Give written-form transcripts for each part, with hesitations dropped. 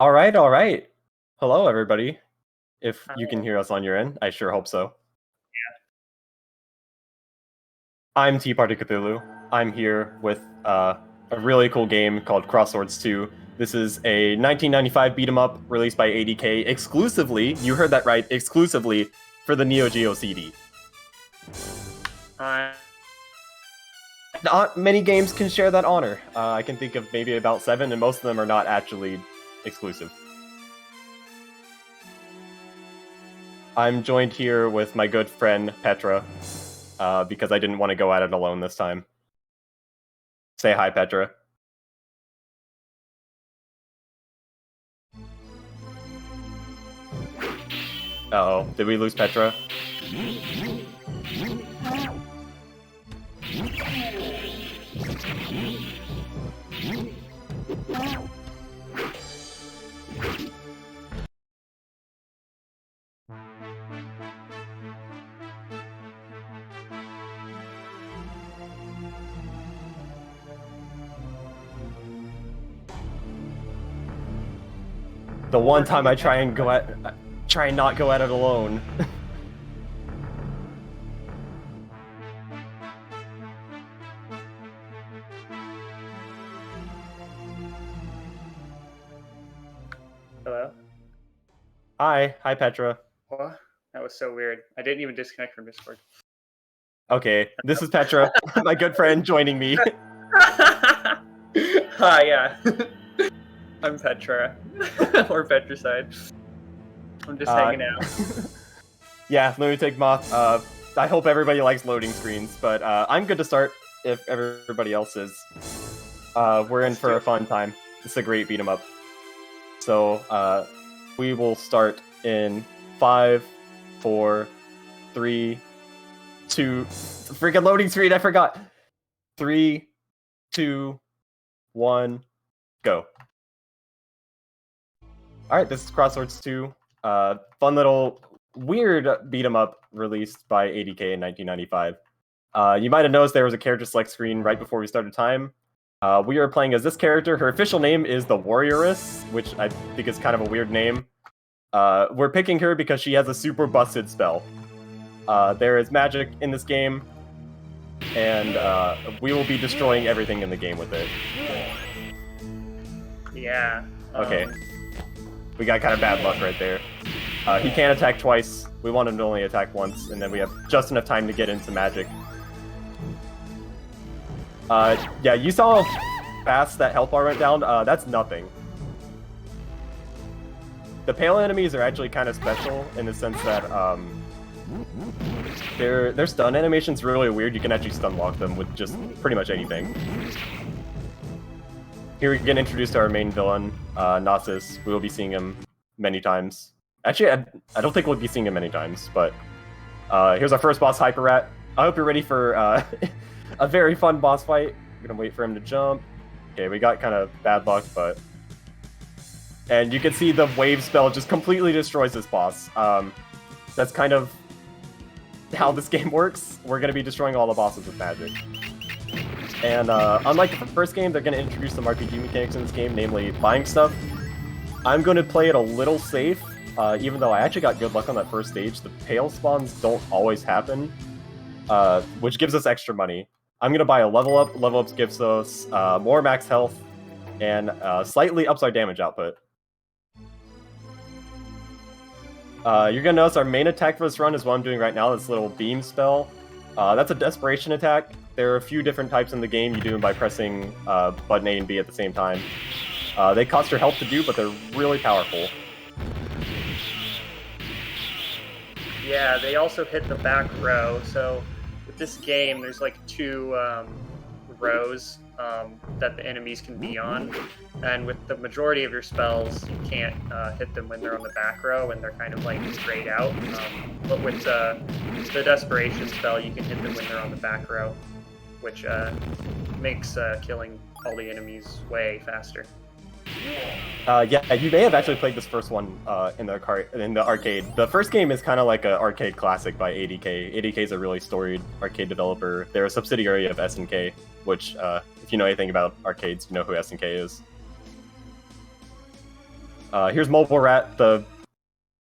All right, all right. Hello, everybody. If Hi. you can hear us on your end, I sure hope so. I'm teapartycthulu. I'm here with a really cool game called Crosswords 2. This is a 1995 beat 'em up released by ADK exclusively, you heard that right, exclusively for the Neo Geo CD. Not many games can share that honor. I can think of maybe about 7, and most of them are not actually exclusive. I'm joined here with my good friend Petra, because I didn't want to go at it alone this time. Say hi, Petra. Uh-oh, did we lose Petra? The one time I try and not go at it alone. Hello? Hi Petra. What? That was so weird. I didn't even disconnect from Discord. Okay, this is Petra, my good friend, joining me. Hi, yeah. I'm Petra. Or Petricide. I'm just hanging out. Yeah, Lunatic Moth. I hope everybody likes loading screens, but I'm good to start if everybody else is. We're in for a fun time. It's a great beat 'em up. So we will start in 5, 4, 3, 2. Freaking loading screen! I forgot. 3, 2, 1, go. All right, this is Crosswords 2. Fun little weird beat 'em up released by ADK in 1995. You might have noticed there was a character select screen right before we started time. We are playing as this character. Her official name is the Warrioress, which I think is kind of a weird name. We're picking her because she has a super busted spell. There is magic in this game, and we will be destroying everything in the game with it. Yeah. Okay. We got kind of bad luck right there. He can't attack twice. We want him to only attack once, and then we have just enough time to get into magic. Yeah, you saw how fast that health bar went down? That's nothing. The pale enemies are actually kind of special in the sense that their stun animation's really weird. You can actually stun lock them with just pretty much anything. Here we get introduced to our main villain, Nasus. We will be seeing him many times. Actually, I don't think we'll be seeing him many times, but here's our first boss, Hyper Rat. I hope you're ready for a very fun boss fight. I'm gonna wait for him to jump. Okay, we got kind of bad luck, but... And you can see the wave spell just completely destroys this boss. That's kind of how this game works. We're gonna be destroying all the bosses with magic. And unlike the first game, they're going to introduce some RPG mechanics in this game, namely buying stuff. I'm going to play it a little safe, even though I actually got good luck on that first stage. The pale spawns don't always happen, which gives us extra money. I'm going to buy a level up. Level ups gives us more max health and slightly ups our damage output. You're going to notice our main attack for this run is what I'm doing right now, this little beam spell. That's a desperation attack. There are a few different types in the game. You do them by pressing button A and B at the same time. They cost your health to do, but they're really powerful. Yeah, they also hit the back row. So with this game, there's like 2 rows that the enemies can be on. And with the majority of your spells, you can't hit them when they're on the back row and they're kind of like straight out. But with the desperation spell, you can hit them when they're on the back row, which makes killing all the enemies way faster. Yeah, you may have actually played this first one in the arcade. The first game is kind of like an arcade classic by ADK. ADK is a really storied arcade developer. They're a subsidiary of SNK, which, if you know anything about arcades, you know who SNK is. Here's Mobile Rat, the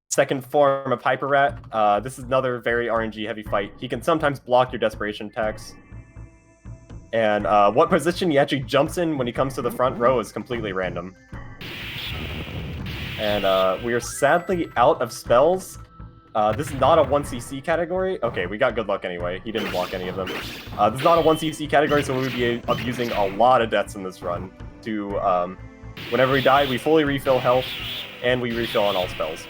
second form of Hyper Rat. This is another very RNG heavy fight. He can sometimes block your desperation attacks. And what position he actually jumps in when he comes to the front row is completely random. And we are sadly out of spells. This is not a 1cc category. Okay, we got good luck anyway. He didn't block any of them. This is not a 1cc category, so we would be abusing a lot of deaths in this run. Whenever we die, we fully refill health, and we refill on all spells.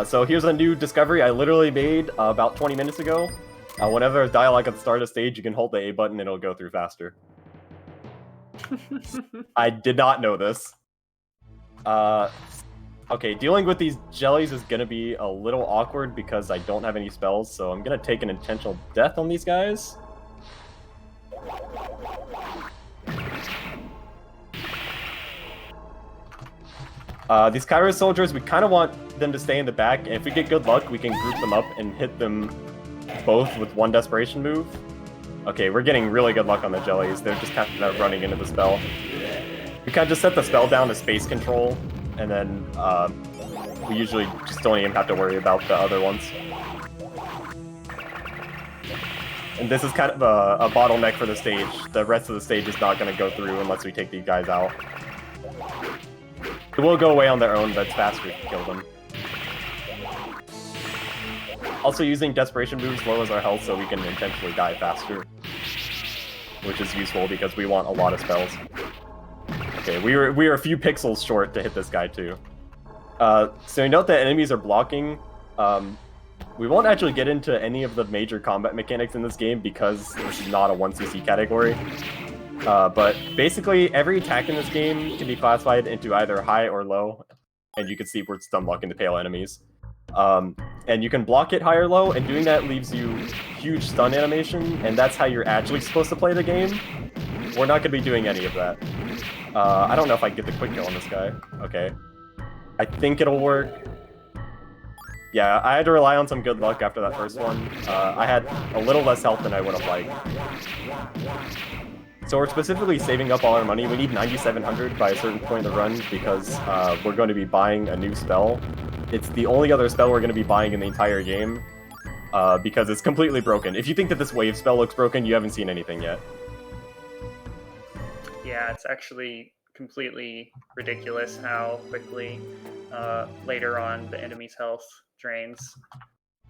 So here's a new discovery I literally made about 20 minutes ago. Whenever there's dialogue at the start of the stage, you can hold the A button and it'll go through faster. I did not know this. Okay, dealing with these jellies is gonna be a little awkward because I don't have any spells, so I'm gonna take an intentional death on these guys. These Cairo soldiers, we kind of want them to stay in the back, and if we get good luck, we can group them up and hit them both with one desperation move. Okay, we're getting really good luck on the jellies. They're just kind of running into the spell. We kind of just set the spell down to space control, and then we usually just don't even have to worry about the other ones. And this is kind of a bottleneck for the stage. The rest of the stage is not going to go through unless we take these guys out. It will go away on their own, but it's faster to kill them. Also, using desperation moves lowers our health so we can intentionally die faster. Which is useful because we want a lot of spells. Okay, we are a few pixels short to hit this guy too. So you note that enemies are blocking. We won't actually get into any of the major combat mechanics in this game because this is not a 1cc category. But basically, every attack in this game can be classified into either high or low, and you can see we're stun blocking the pale enemies. And you can block it high or low, and doing that leaves you huge stun animation, and that's how you're actually supposed to play the game. We're not going to be doing any of that. I don't know if I can get the quick kill on this guy. Okay. I think it'll work. Yeah, I had to rely on some good luck after that first one. I had a little less health than I would have liked. So we're specifically saving up all our money. We need 9,700 by a certain point in the run because we're going to be buying a new spell. It's the only other spell we're going to be buying in the entire game because it's completely broken. If you think that this wave spell looks broken, you haven't seen anything yet. Yeah, it's actually completely ridiculous how quickly later on the enemy's health drains.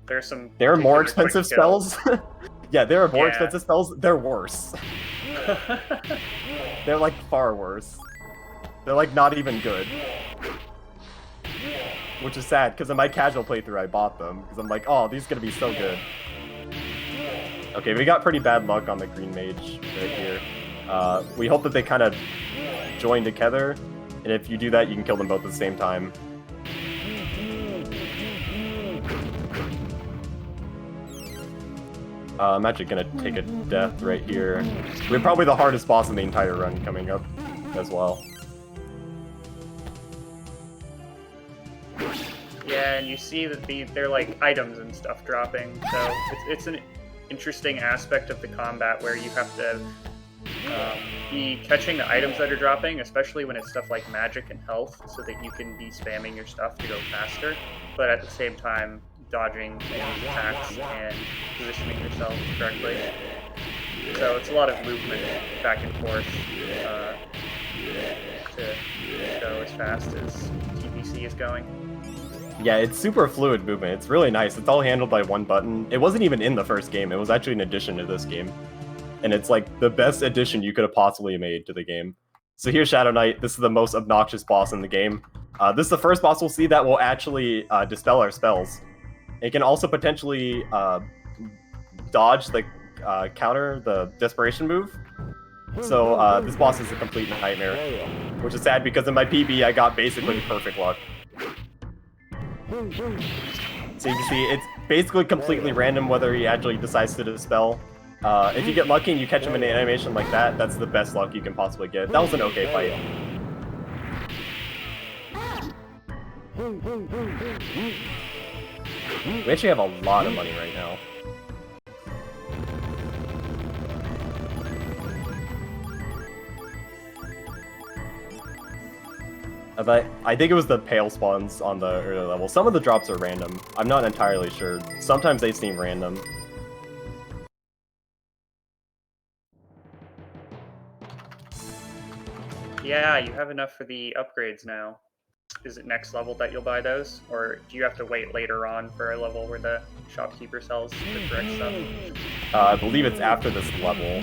There are more expensive spells. Yeah, there are more expensive spells. They're worse. They're like far worse. They're like not even good. Which is sad, because in my casual playthrough I bought them, because I'm like, oh, these are gonna be so good. Okay, we got pretty bad luck on the green mage right here. We hope that they kind of join together, and if you do that, you can kill them both at the same time. I'm actually gonna take a death right here. We're probably the hardest boss in the entire run coming up as well. Yeah, and you see that they're like items and stuff dropping, so it's an interesting aspect of the combat where you have to be catching the items that are dropping, especially when it's stuff like magic and health, so that you can be spamming your stuff to go faster, but at the same time dodging enemy attacks and positioning yourself correctly. So it's a lot of movement back and forth to go as fast as TPC is going. Yeah, it's super fluid movement. It's really nice. It's all handled by one button. It wasn't even in the first game. It was actually an addition to this game. And it's like the best addition you could have possibly made to the game. So here's Shadow Knight. This is the most obnoxious boss in the game. This is the first boss we'll see that will actually dispel our spells. It can also potentially dodge the counter, the desperation move. So this boss is a complete nightmare, which is sad because in my PB I got basically perfect luck. So you can see it's basically completely random whether he actually decides to dispel. If you get lucky and you catch him in an animation like that, that's the best luck you can possibly get. That was an okay fight. We actually have a lot of money right now. But I think it was the pale spawns on the early level. Some of the drops are random. I'm not entirely sure. Sometimes they seem random. Yeah, you have enough for the upgrades now. Is it next level that you'll buy those? Or do you have to wait later on for a level where the shopkeeper sells the correct stuff? I believe it's after this level.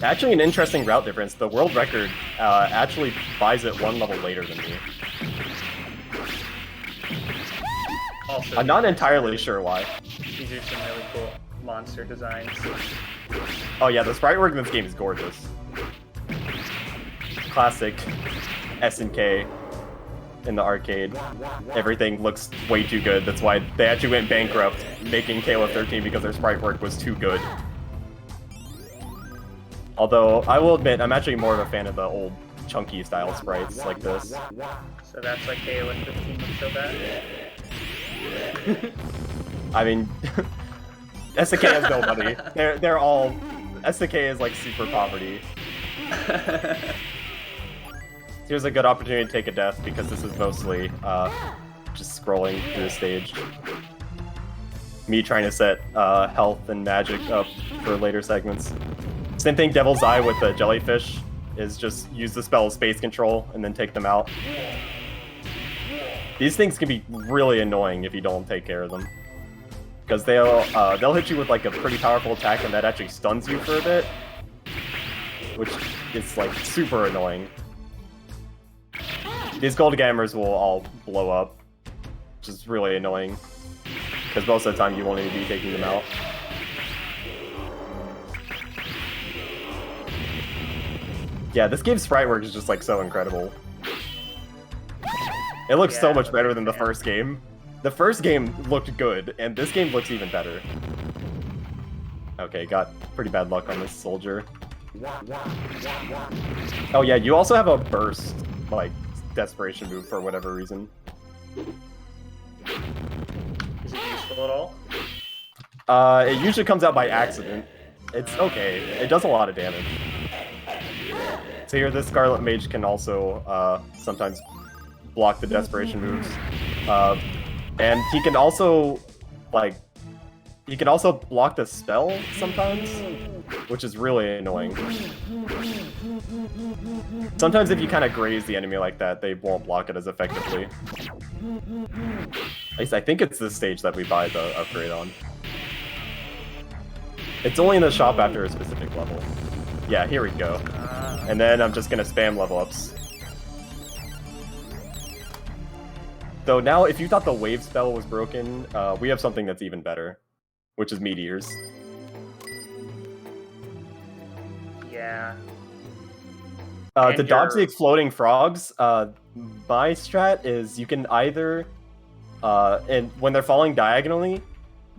Actually an interesting route difference. The world record actually buys it one level later than me. Also, I'm not entirely sure why. these are some really cool monster designs. Oh yeah, the sprite work in this game is gorgeous. Classic SNK in the arcade. Everything looks way too good. That's why they actually went bankrupt making KOF 13 because their sprite work was too good. Although, I will admit, I'm actually more of a fan of the old chunky style sprites like this. So that's like KOF 15 looks so bad? I mean, SNK has no money. They're all... SNK is like super poverty. Here's a good opportunity to take a death because this is mostly just scrolling through the stage. Me trying to set health and magic up for later segments. Same thing, Devil's Eye with the jellyfish is just use the spell Space Control and then take them out. These things can be really annoying if you don't take care of them. Because they'll hit you with like a pretty powerful attack and that actually stuns you for a bit. Which is like super annoying. These gold gamers will all blow up, which is really annoying. Because most of the time you won't even be taking them out. Yeah, this game's sprite work is just like so incredible. It looks so much better than the first game. The first game looked good, and this game looks even better. Okay, got pretty bad luck on this soldier. Oh yeah, you also have a burst, like, desperation move for whatever reason. Is it useful at all? It usually comes out by accident. It's okay. It does a lot of damage. So here, this Scarlet Mage can also sometimes block the desperation moves. And he can also, like, he can also block the spell sometimes, which is really annoying. Sometimes if you kind of graze the enemy like that, they won't block it as effectively. At least I think it's this stage that we buy the upgrade on. It's only in the shop after a specific level. Yeah, here we go. And then I'm just gonna spam level ups. Though now, if you thought the wave spell was broken, we have something that's even better, which is meteors. Yeah. To dodge the exploding frogs, my strat is you can either, and when they're falling diagonally,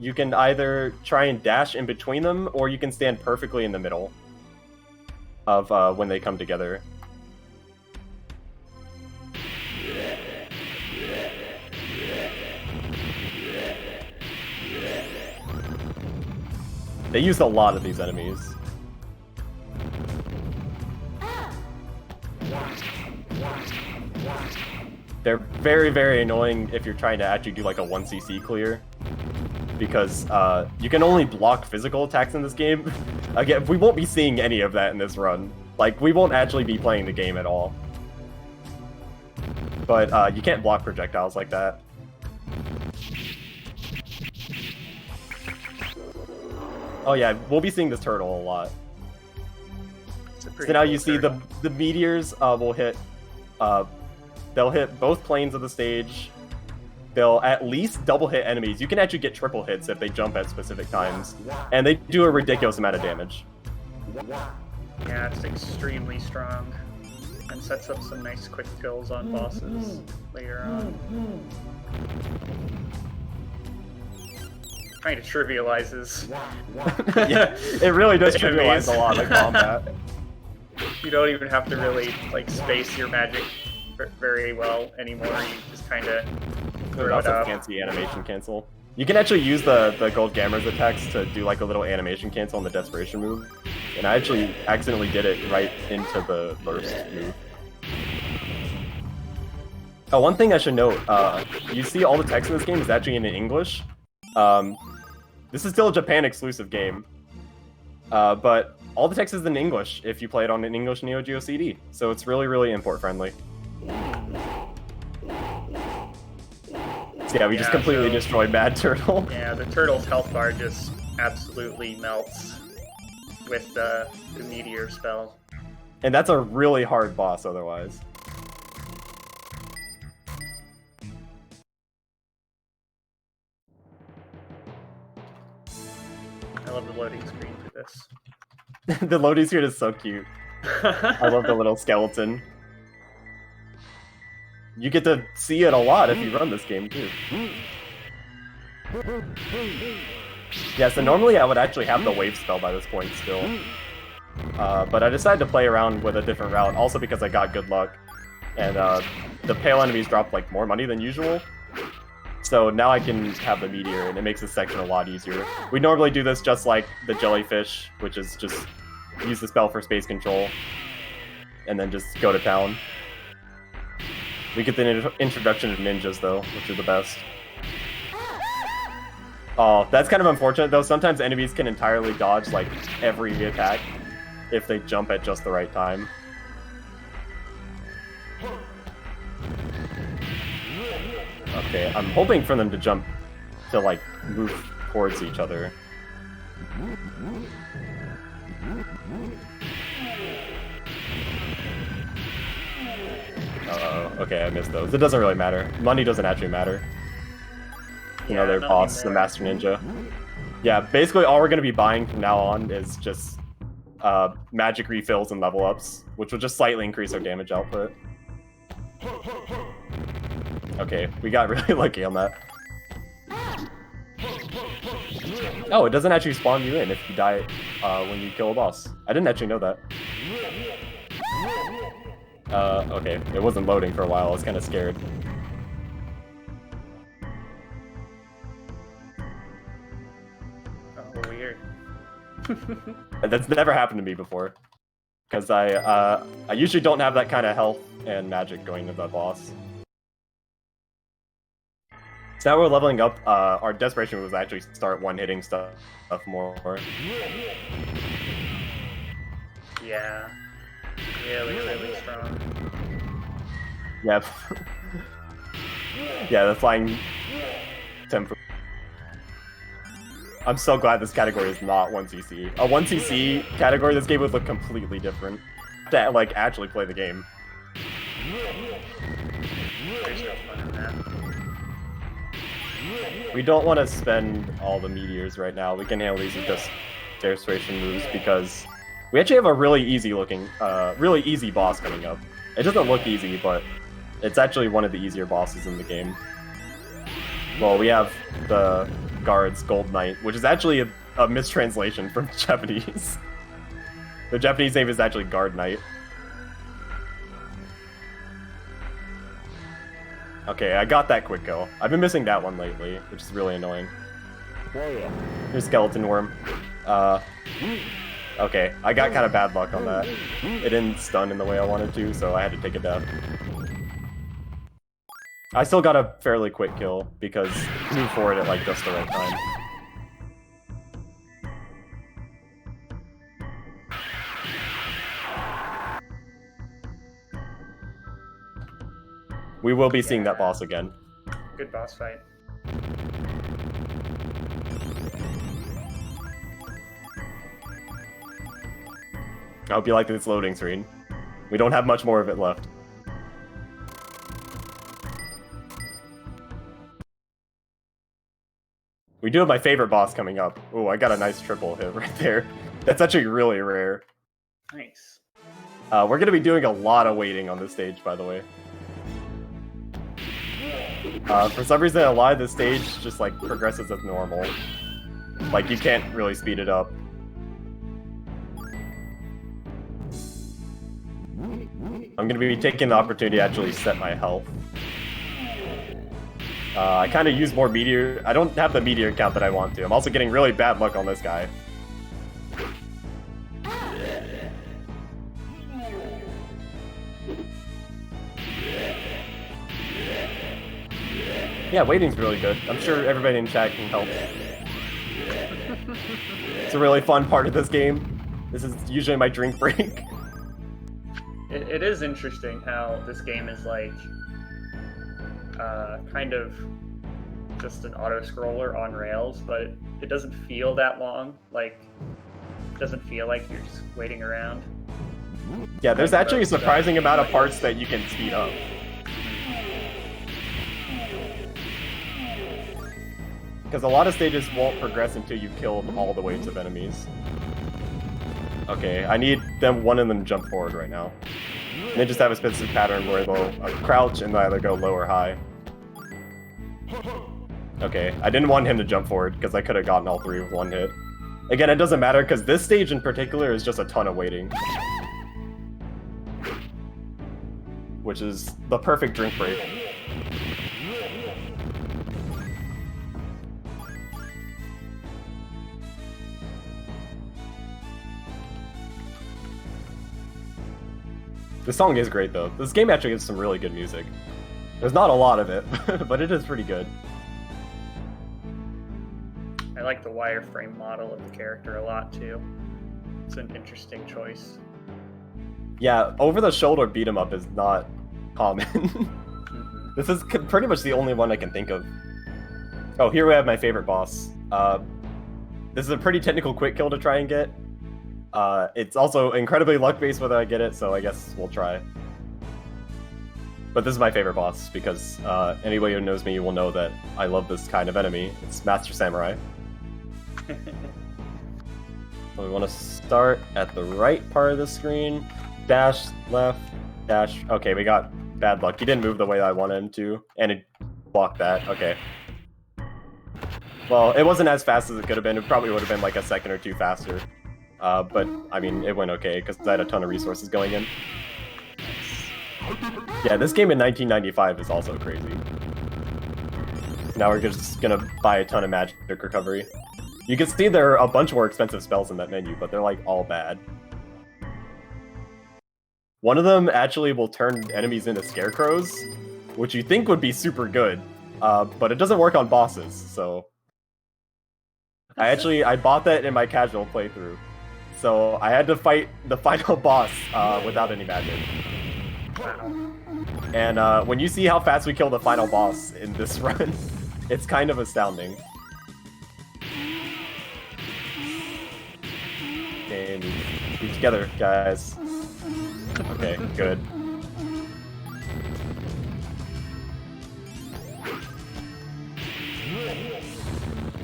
you can either try and dash in between them, or you can stand perfectly in the middle of when they come together. They used a lot of these enemies. They're very, very annoying if you're trying to actually do like a 1cc clear. Because you can only block physical attacks in this game. Again, we won't be seeing any of that in this run. Like, we won't actually be playing the game at all. But you can't block projectiles like that. Oh yeah, we'll be seeing this turtle a lot. So now you see the meteors will hit, they'll hit both planes of the stage. They'll at least double hit enemies. You can actually get triple hits if they jump at specific times. And they do a ridiculous amount of damage. Yeah, it's extremely strong. And sets up some nice quick kills on bosses later on. Kind of trivializes. Yeah, it really does trivialize a lot of combat. You don't even have to really like space your magic very well anymore. You just kind of throw it That's a up. fancy animation cancel. You can actually use the gold gamers attacks to do like a little animation cancel on the desperation move. and I actually accidentally did it right into the burst move. Oh, one thing I should note, you see all the text in this game is actually in English. This is still a Japan exclusive game, but all the text is in English if you play it on an English Neo Geo CD, so it's really, really import friendly. So yeah, we just completely destroyed Mad Turtle. Yeah, the turtle's health bar just absolutely melts with the meteor spell. And that's a really hard boss otherwise. I love the loading screen for this. The loading screen is so cute. I love the little skeleton. You get to see it a lot if you run this game too. Yeah, so normally I would actually have the wave spell by this point still. But I decided to play around with a different route, also because I got good luck. And the pale enemies drop like more money than usual. So now I can have the meteor, and it makes this section a lot easier. We normally do this just like the jellyfish, which is just use the spell for space control, and then just go to town. We get the introduction of ninjas, though, which are the best. Oh, that's kind of unfortunate, though. Sometimes enemies can entirely dodge, like, every attack if they jump at just the right time. Okay, I'm hoping for them to jump to, like, move towards each other. Okay, I missed those. It doesn't really matter. Money doesn't actually matter. You know, their boss, the Master Ninja. Yeah, basically all we're going to be buying from now on is just magic refills and level ups, which will just slightly increase our damage output. Okay, we got really lucky on that. Oh, it doesn't actually spawn you in if you die when you kill a boss. I didn't actually know that. Okay, it wasn't loading for a while, I was kind of scared. Oh, weird. That's never happened to me before. Because I usually don't have that kind of health and magic going to the boss. So now we're leveling up, our desperation was actually start one-hitting stuff more. Yeah. Really, really strong. Yep. Yeah, the flying temper. I'm so glad this category is not 1cc. A 1cc category, this game would look completely different. To, like, actually play the game. There's no fun in that. We don't want to spend all the meteors right now. We can handle these with just desperation moves because we actually have a really easy boss coming up. It doesn't look easy, but it's actually one of the easier bosses in the game. Well, we have the guard's Gold Knight, which is actually a mistranslation from Japanese. The Japanese name is actually Guard Knight. Okay, I got that quick kill. I've been missing that one lately, which is really annoying. Here's Skeleton Worm. Okay, I got kind of bad luck on that. It didn't stun in the way I wanted to, so I had to take a death. I still got a fairly quick kill, because moved forward at like just the right time. We will be seeing that boss again. Good boss fight. I hope you like this loading screen. We don't have much more of it left. We do have my favorite boss coming up. Oh, I got a nice triple hit right there. That's actually really rare. Nice. We're going to be doing a lot of waiting on this stage, by the way. For some reason, a lot of this stage just like progresses as normal. Like, you can't really speed it up. I'm going to be taking the opportunity to actually set my health. I kind of use more meteor. I don't have the meteor count that I want to. I'm also getting really bad luck on this guy. Yeah, waiting's really good. I'm sure everybody in chat can help. It's a really fun part of this game. This is usually my drink break. It is interesting how this game is like kind of just an auto-scroller on rails, but it doesn't feel that long. Like, it doesn't feel like you're just waiting around. Yeah, there's actually a surprising amount of parts that you can speed up. Because a lot of stages won't progress until you kill all the waves of enemies. Okay, I need one of them to jump forward right now. And they just have a specific pattern where they'll crouch and either go low or high. Okay, I didn't want him to jump forward because I could have gotten all three with one hit. Again, it doesn't matter because this stage in particular is just a ton of waiting. Which is the perfect drink break. This song is great though. This game actually has some really good music. There's not a lot of it, but it is pretty good. I like the wireframe model of the character a lot too. It's an interesting choice. Yeah, over-the-shoulder beat-em-up is not common. This is pretty much the only one I can think of. Oh, here we have my favorite boss. This is a pretty technical quick kill to try and get. It's also incredibly luck-based whether I get it, so I guess we'll try. But this is my favorite boss, because anybody who knows me will know that I love this kind of enemy. It's Master Samurai. So we want to start at the right part of the screen. Dash, left, dash. Okay, we got bad luck. He didn't move the way I wanted him to, and it blocked that. Okay. Well, it wasn't as fast as it could have been. It probably would have been like a second or two faster. But, I mean, it went okay, because I had a ton of resources going in. Yeah, this game in 1995 is also crazy. Now we're just gonna buy a ton of magic recovery. You can see there are a bunch more expensive spells in that menu, but they're like all bad. One of them actually will turn enemies into scarecrows, which you think would be super good, but it doesn't work on bosses, so... I bought that in my casual playthrough. So I had to fight the final boss without any magic. Wow. And when you see how fast we kill the final boss in this run, it's kind of astounding. Okay, be together, guys. Okay, good.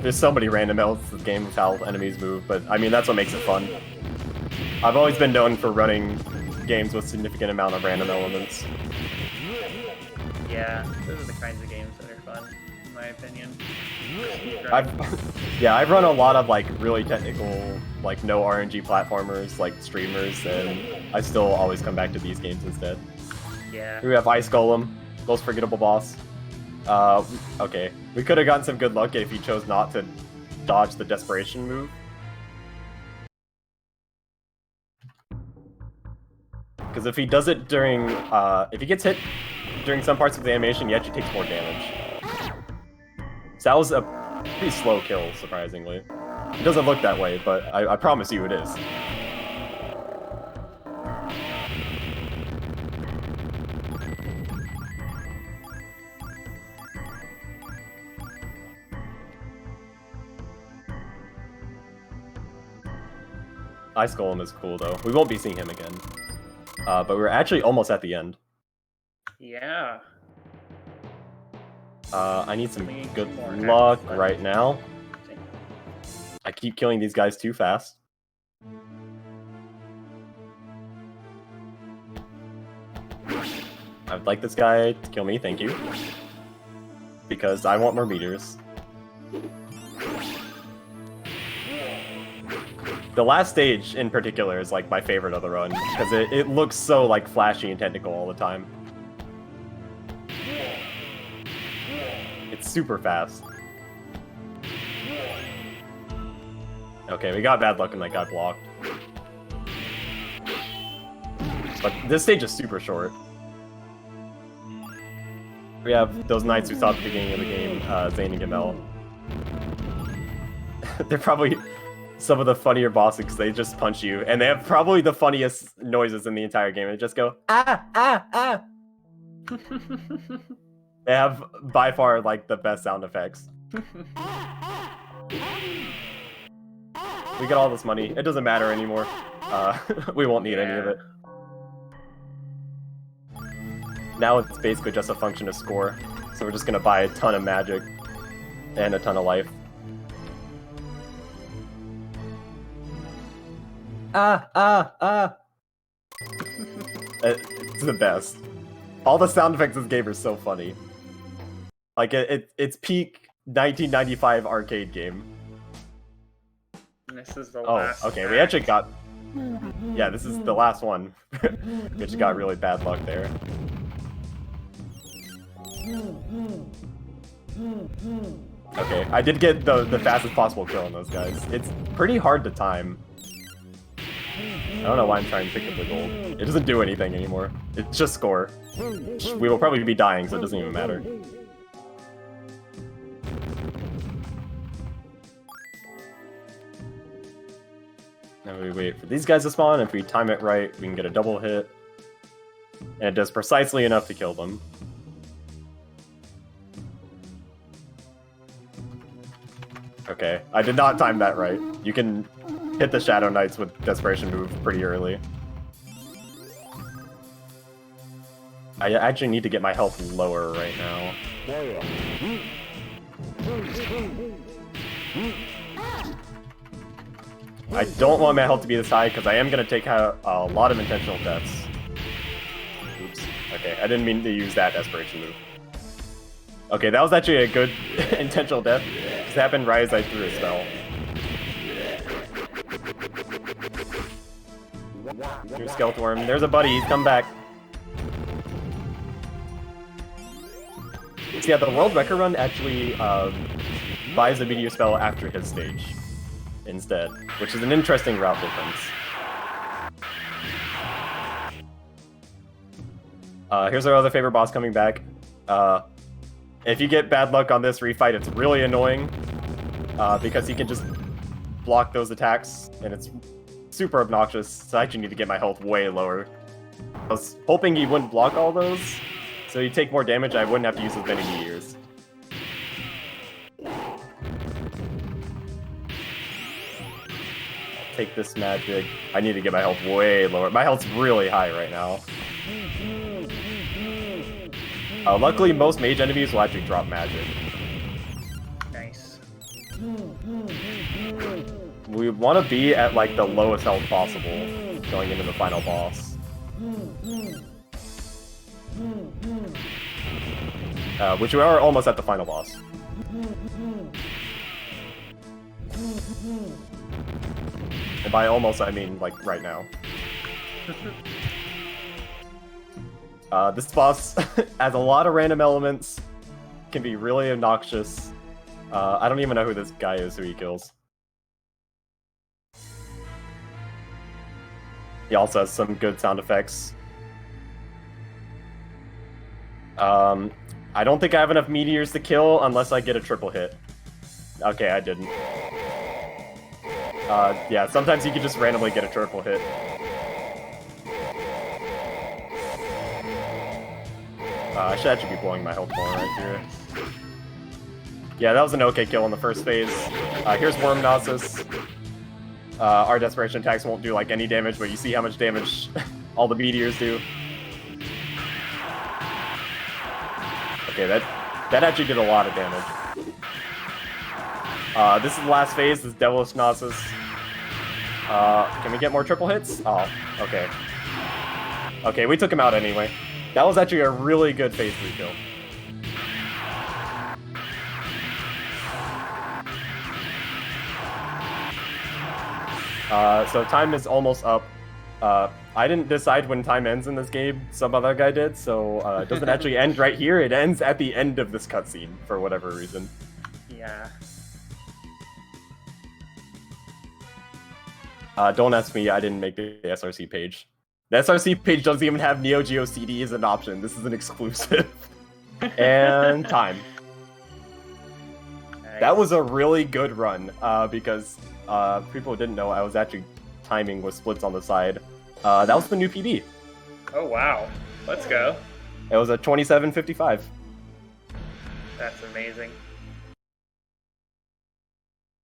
There's so many random elements to the game with how enemies move, but I mean, that's what makes it fun. I've always been known for running games with significant amount of random elements. Yeah, those are the kinds of games that are fun, in my opinion. I've run a lot of like really technical, like no RNG platformers, like streamers, and I still always come back to these games instead. Yeah. Here we have Ice Golem, most forgettable boss. Okay, we could have gotten some good luck if he chose not to dodge the desperation move. Because if he does it during, if he gets hit during some parts of the animation, he actually takes more damage. So that was a pretty slow kill, surprisingly. It doesn't look that way, but I promise you it is. Ice Golem is cool, though. We won't be seeing him again. But we're actually almost at the end. Yeah. I need some good luck right now. I keep killing these guys too fast. I would like this guy to kill me, thank you. Because I want more meters. The last stage, in particular, is like my favorite of the run, because it looks so like flashy and technical all the time. It's super fast. Okay, we got bad luck and that got blocked. But this stage is super short. We have those knights we saw at the beginning of the game, Zane and Gamel. They're probably some of the funnier bosses because they just punch you, and they have probably the funniest noises in the entire game. They just go, ah, ah, ah. They have, by far, like, the best sound effects. We get all this money. It doesn't matter anymore. We won't need any of it. Now it's basically just a function of score. So we're just gonna buy a ton of magic and a ton of life. It's the best. All the sound effects in this game are so funny. Like, it's peak 1995 arcade game. And this is the last okay, act. we actually got... Yeah, this is the last one. We just got really bad luck there. Okay, I did get the fastest possible kill on those guys. It's pretty hard to time. I don't know why I'm trying to pick up the gold. It doesn't do anything anymore. It's just score. We will probably be dying, so it doesn't even matter. Now we wait for these guys to spawn. If we time it right, we can get a double hit. And it does precisely enough to kill them. Okay, I did not time that right. You can hit the Shadow Knights with Desperation move pretty early. I actually need to get my health lower right now. I don't want my health to be this high because I am going to take out a lot of intentional deaths. Oops. Okay, I didn't mean to use that Desperation move. Okay, that was actually a good intentional death. This happened right as I threw a spell. New Skeleton Worm. There's a buddy. He's come back. So yeah, the World Record Run actually buys a meteor spell after his stage instead, which is an interesting route difference. Here's our other favorite boss coming back. If you get bad luck on this refight, it's really annoying because he can just block those attacks, and it's super obnoxious. So I actually need to get my health way lower. I was hoping he wouldn't block all those, so he'd take more damage. I wouldn't have to use as many meteors. Take this magic. I need to get my health way lower. My health's really high right now. Luckily, most mage enemies will actually drop magic. Nice. We want to be at, like, the lowest health possible going into the final boss. Which we are almost at the final boss. And by almost, I mean, like, right now. This boss has a lot of random elements, can be really obnoxious. I don't even know who this guy is who he kills. He also has some good sound effects. I don't think I have enough meteors to kill unless I get a triple hit. Okay, I didn't. Yeah, sometimes you can just randomly get a triple hit. I should actually be blowing my health more right here. Yeah, that was an okay kill in the first phase. Here's Worm Gnosis. Our Desperation attacks won't do, like, any damage, but you see how much damage all the meteors do. Okay, that actually did a lot of damage. This is the last phase, this Devilish Gnosis. Can we get more triple hits? Oh, okay. Okay, we took him out anyway. That was actually a really good phase 3 kill. So time is almost up. I didn't decide when time ends in this game, some other guy did, so it doesn't actually end right here, it ends at the end of this cutscene, for whatever reason. Yeah. Don't ask me, I didn't make the SRC page. The SRC page doesn't even have Neo Geo CD as an option, this is an exclusive. And time. Nice. That was a really good run, because people didn't know I was actually timing with splits on the side. That was the new PB. Oh wow! Let's go. It was a 27:55. That's amazing.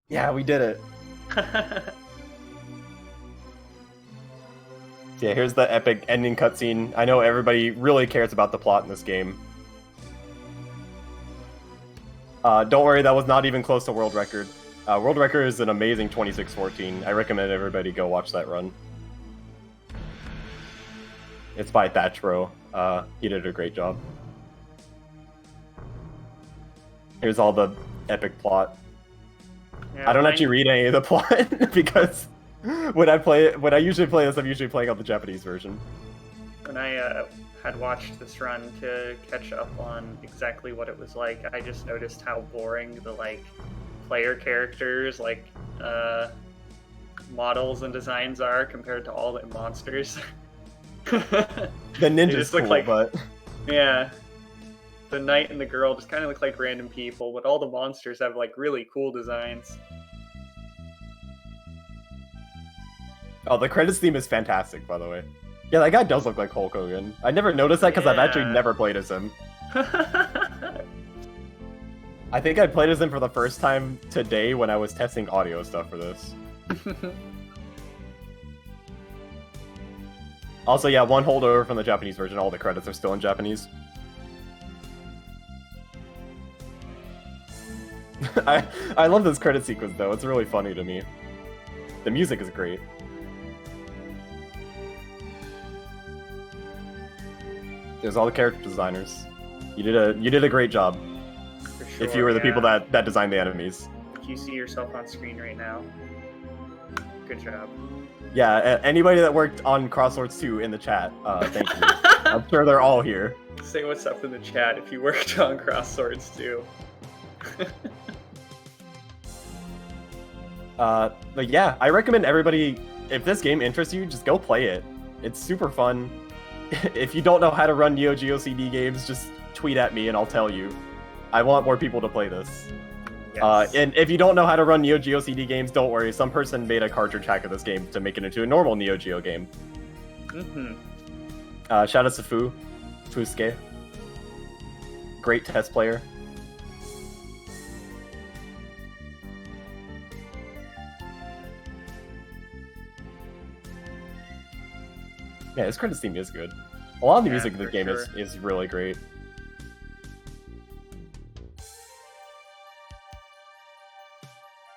Yeah, we did it. Yeah, here's the epic ending cutscene. I know everybody really cares about the plot in this game. Don't worry, that was not even close to world record. World record is an amazing 26:14. I recommend everybody go watch that run. It's by Thatchbro. He did a great job. Here's all the epic plot. Yeah, I don't actually read any of the plot because when I usually play this, I'm usually playing on the Japanese version. When I had watched this run to catch up on exactly what it was like, I just noticed how boring the player characters, models and designs are compared to all the monsters. The ninja's cool, but yeah, the knight and the girl just kind of look like random people, but all the monsters have really cool designs. Oh, the credits theme is fantastic, by the way. Yeah, that guy does look like Hulk Hogan. I never noticed that because I've actually never played as him. I think I played as him for the first time today when I was testing audio stuff for this. Also, yeah, one holdover from the Japanese version. All the credits are still in Japanese. I love this credit sequence, though. It's really funny to me. The music is great. There's all the character designers. You did a great job. For sure, if you were the people that designed the enemies. If you see yourself on screen right now, good job. Yeah, anybody that worked on Crosswords 2 in the chat, thank you. I'm sure they're all here. Say what's up in the chat if you worked on Crosswords 2. But yeah, I recommend everybody, if this game interests you, just go play it. It's super fun. If you don't know how to run Neo Geo CD games, just tweet at me and I'll tell you. I want more people to play this. Yes. And if you don't know how to run Neo Geo CD games, don't worry. Some person made a cartridge hack of this game to make it into a normal Neo Geo game. Shout out to Fusuke. Great test player. Yeah, this credits theme is good. A lot of the music in the game is really great.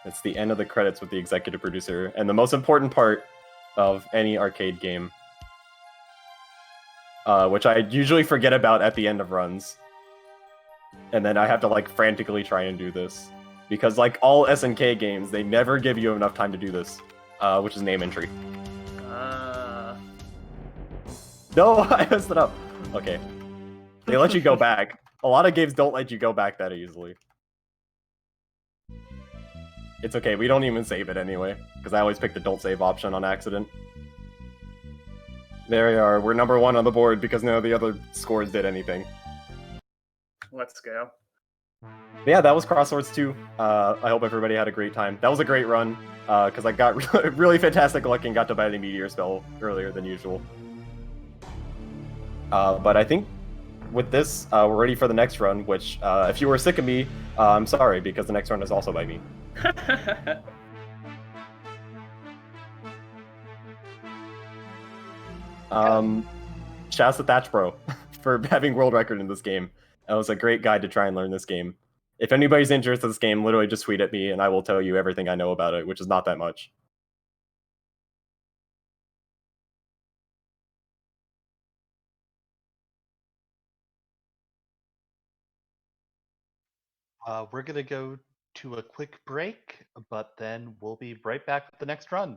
It's the end of the credits with the executive producer, and the most important part of any arcade game, which I usually forget about at the end of runs. And then I have to frantically try and do this. Because all SNK games, they never give you enough time to do this, which is name entry. No, I messed it up. Okay. They let you go back. A lot of games don't let you go back that easily. It's okay, we don't even save it anyway, because I always pick the don't save option on accident. There we are, we're number 1 on the board because none of the other scores did anything. Let's go. But yeah, that was Crosswords 2. I hope everybody had a great time. That was a great run, because I got really fantastic luck and got to buy the Meteor spell earlier than usual. But I think with this, we're ready for the next run, which, if you were sick of me, I'm sorry, because the next run is also by me. Shouts to Thatchbro for having world record in this game. That was a great guide to try and learn this game. If anybody's interested in this game, literally just tweet at me and I will tell you everything I know about it, which is not that much. We're going to go to a quick break, but then we'll be right back with the next run.